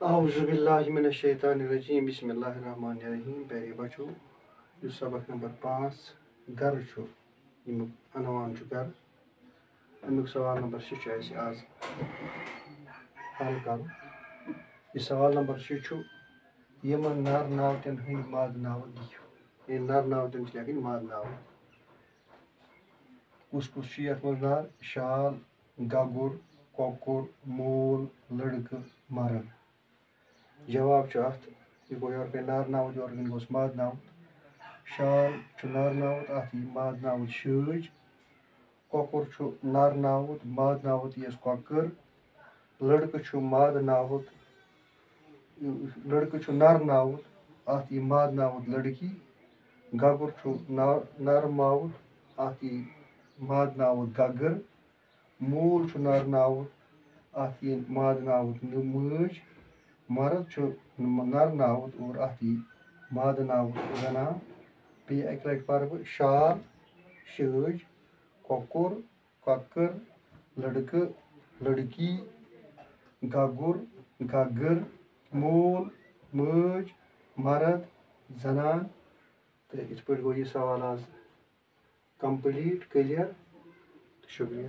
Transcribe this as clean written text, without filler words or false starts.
اعوذ باللہ من الشیطان الرجیم بسم اللہ الرحمن الرحیم پیارے بچو یہ سبق نمبر 5 گر یمیک عنوان گر امیک سوال نمبر 6 اس آز حل کر یہ سوال نمبر 6 یمن نر ناوتن ہند ماد ناو دیو یہ نر ناوتن لکھن ماد ناو کس کس یتھ مز نر شال گگر کۄکُر مول لڑکہ مرد جواب ات یہ گو یور پہ نر ناوت یور گوس ماد ناوت شال نر ناوت ات ماد ناوت شٲج کۄکُر نر ناوت ماد ناوت یس کۄکر لڑکہ ماد ناوت لڑکہ نر ناوت ات ماد ناوت لڑکی گگر نر ماوت ات ماد ناوت گگر مول نر ناوت ات ماد ناوت ماج مرد نر ناوت اور ات ماد ناوت زنان بی اکہ لٹہ پر بہ شال شٲج کۄکُر کۄکر لڑکہ لڑکی گگر گگر مول ماج مرد زنان تو ات پہ گو یہ سوال آز کمپلیٹ کلیئر شکریہ.